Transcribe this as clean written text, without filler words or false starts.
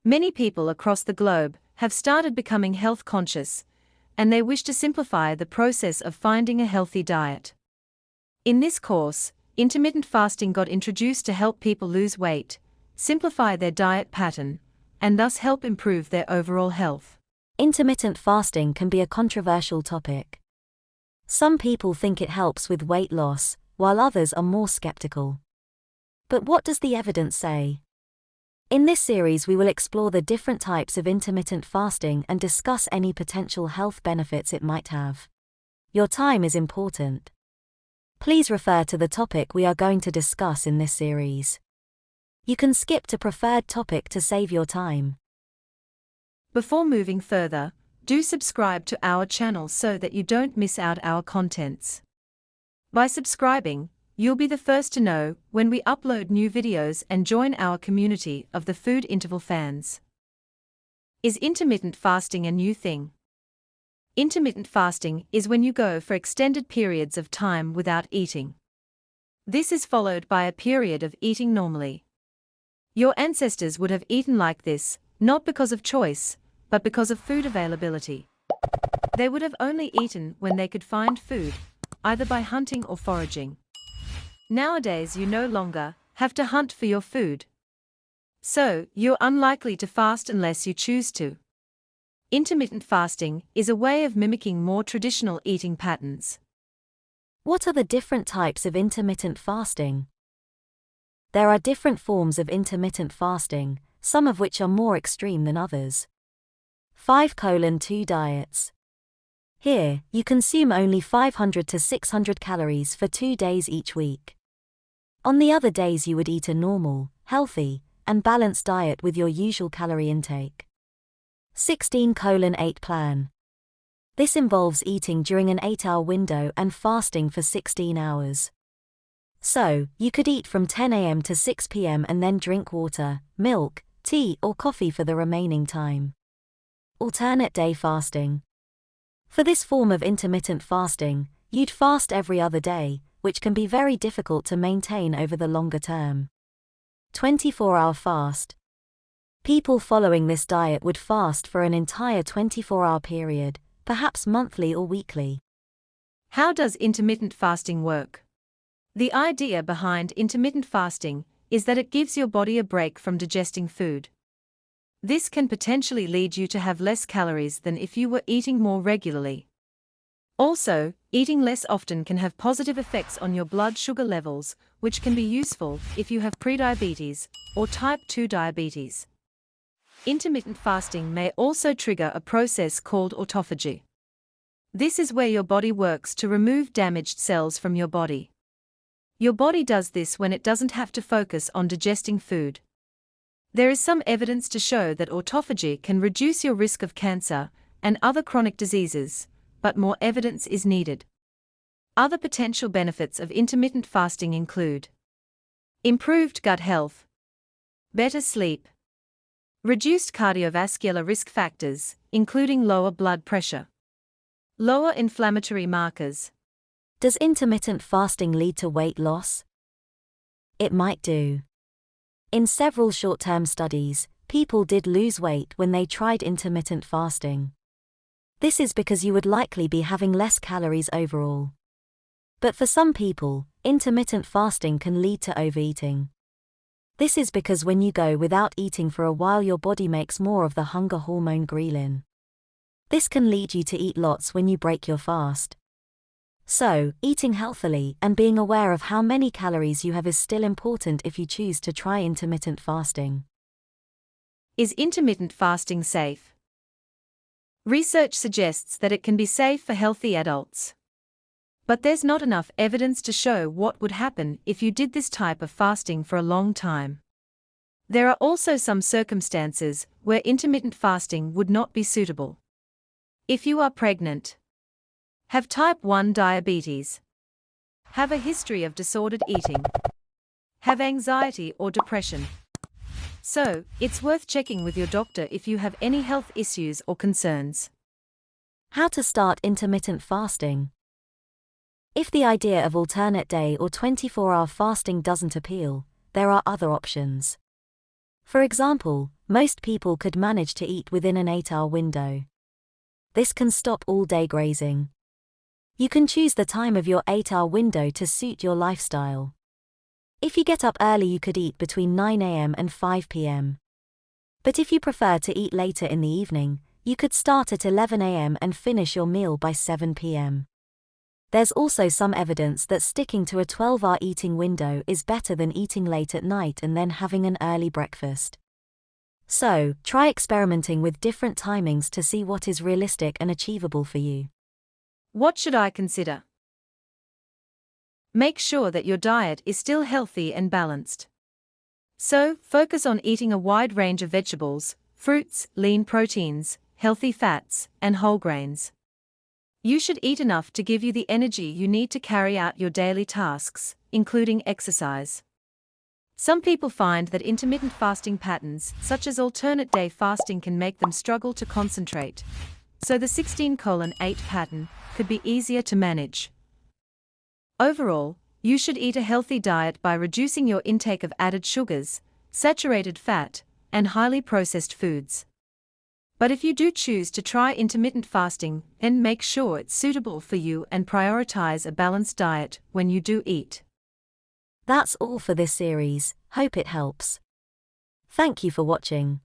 Many people across the globe have started becoming health conscious, and they wish to simplify the process of finding a healthy diet. In this course, intermittent fasting got introduced to help people lose weight, simplify their diet pattern, and thus help improve their overall health. Intermittent fasting can be a controversial topic. Some people think it helps with weight loss, while others are more skeptical. But what does the evidence say? In this series, we will explore the different types of intermittent fasting and discuss any potential health benefits it might have. Your time is important. Please refer to the topic we are going to discuss in this series. You can skip to preferred topic to save your time. Before moving further, do subscribe to our channel so that you don't miss out our contents. By subscribing, you'll be the first to know when we upload new videos and join our community of the food interval fans. Is intermittent fasting a new thing? Intermittent fasting is when you go for extended periods of time without eating. This is followed by a period of eating normally. Your ancestors would have eaten like this, not because of choice, but because of food availability. They would have only eaten when they could find food, either by hunting or foraging. Nowadays you no longer have to hunt for your food. So, you're unlikely to fast unless you choose to. Intermittent fasting is a way of mimicking more traditional eating patterns. What are the different types of intermittent fasting? There are different forms of intermittent fasting, some of which are more extreme than others. 5:2 diets. Here, you consume only 500 to 600 calories for 2 days each week. On the other days you would eat a normal, healthy, and balanced diet with your usual calorie intake. 16:8 plan. This involves eating during an 8-hour window and fasting for 16 hours. So, you could eat from 10 a.m. to 6 p.m. and then drink water, milk, tea or coffee for the remaining time. Alternate day fasting. For this form of intermittent fasting, you'd fast every other day, which can be very difficult to maintain over the longer term. 24-hour fast. People following this diet would fast for an entire 24-hour period, perhaps monthly or weekly. How does intermittent fasting work? The idea behind intermittent fasting is that it gives your body a break from digesting food. This can potentially lead you to have less calories than if you were eating more regularly. Also, eating less often can have positive effects on your blood sugar levels, which can be useful if you have prediabetes or type 2 diabetes. Intermittent fasting may also trigger a process called autophagy. This is where your body works to remove damaged cells from your body. Your body does this when it doesn't have to focus on digesting food. There is some evidence to show that autophagy can reduce your risk of cancer and other chronic diseases, but more evidence is needed. Other potential benefits of intermittent fasting include improved gut health, better sleep, reduced cardiovascular risk factors, including lower blood pressure, lower inflammatory markers. Does intermittent fasting lead to weight loss? It might do. In several short-term studies, people did lose weight when they tried intermittent fasting. This is because you would likely be having less calories overall. But for some people, intermittent fasting can lead to overeating. This is because when you go without eating for a while, your body makes more of the hunger hormone ghrelin. This can lead you to eat lots when you break your fast. So, eating healthily and being aware of how many calories you have is still important if you choose to try intermittent fasting. Is intermittent fasting safe? Research suggests that it can be safe for healthy adults. But there's not enough evidence to show what would happen if you did this type of fasting for a long time. There are also some circumstances where intermittent fasting would not be suitable. If you are pregnant, have type 1 diabetes, have a history of disordered eating, have anxiety or depression. So, it's worth checking with your doctor if you have any health issues or concerns. How to start intermittent fasting? If the idea of alternate day or 24-hour fasting doesn't appeal, there are other options. For example, most people could manage to eat within an 8-hour window. This can stop all-day grazing. You can choose the time of your 8-hour window to suit your lifestyle. If you get up early, you could eat between 9 a.m. and 5 p.m. But if you prefer to eat later in the evening, you could start at 11 a.m. and finish your meal by 7 p.m. There's also some evidence that sticking to a 12-hour eating window is better than eating late at night and then having an early breakfast. So, try experimenting with different timings to see what is realistic and achievable for you. What should I consider? Make sure that your diet is still healthy and balanced. So, focus on eating a wide range of vegetables, fruits, lean proteins, healthy fats, and whole grains. You should eat enough to give you the energy you need to carry out your daily tasks, including exercise. Some people find that intermittent fasting patterns, such as alternate day fasting, can make them struggle to concentrate. So the 16:8 pattern could be easier to manage. Overall, you should eat a healthy diet by reducing your intake of added sugars, saturated fat, and highly processed foods. But if you do choose to try intermittent fasting, then make sure it's suitable for you and prioritize a balanced diet when you do eat. That's all for this series. Hope it helps. Thank you for watching.